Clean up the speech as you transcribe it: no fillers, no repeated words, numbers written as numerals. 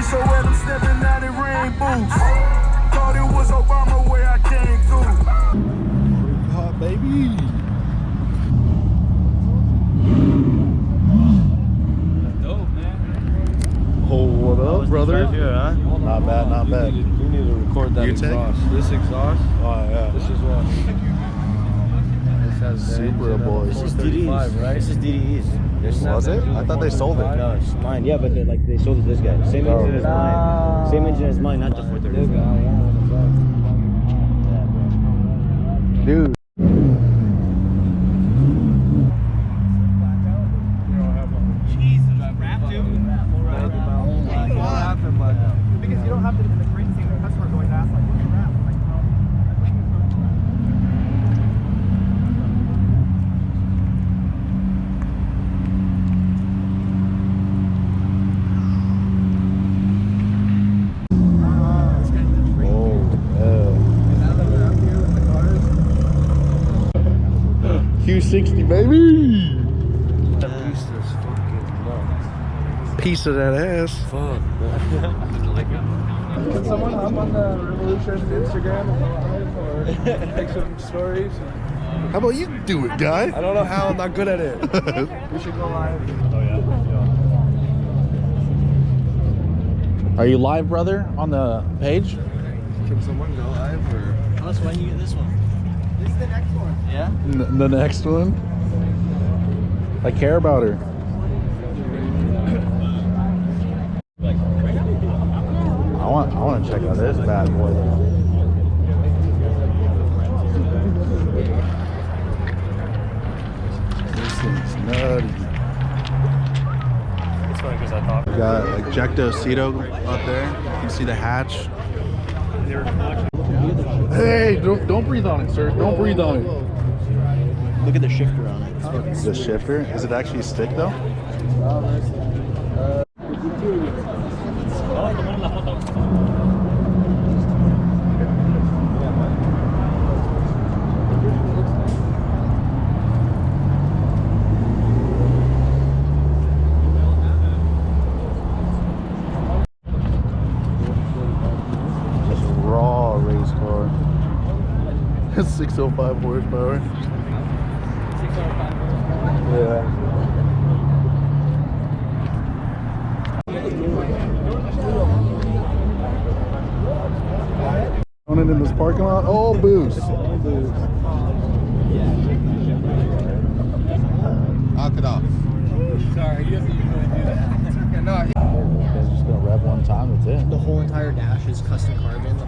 so wet, I'm stepping out in rain boots. Thought it was Obama where I came through. Hot baby. Dope, man. Oh, what up, brother? Here, huh? Not bad, not bad. We need to record that You take? exhaust. This exhaust. Oh yeah. This is what. This has the Super engine of boys. a 435, right? This is DDEs. Was it? I thought they sold it. No, it's mine. Yeah, but like they sold it to this guy. Same engine as mine. Same engine as mine, not the 435. Dude. Because you don't have to, the great thing, the customer going to ask, like, what's the wrap? I'm like, Q60, baby. That piece of this fucking nuts. Piece of that ass. Fuck, man. Can someone hop on the Revolution Instagram and go live or take some stories? How about you do it, guy? I don't know how, I'm not good at it. We should go live. Oh, yeah. Are you live, brother, on the page? Can someone go live or? Tell us when you get this one. This is the next one. Yeah? The next one? I care about her. I want to check out this bad boy. This thing's nutty. It's funny because I thought. We got Ejecto Ceto up there. You can see the hatch. Hey, don't breathe on it, sir. Don't breathe on it. Look at the shifter on it. It's fucking The shifter? Is it actually a stick though? Just raw race car. 605 horsepower. Yeah. Going in this parking lot, all booze. Knock it off. Sorry, he doesn't usually do that. Okay, no, Just gonna rev one time, that's it. the whole entire dash is custom carbon. The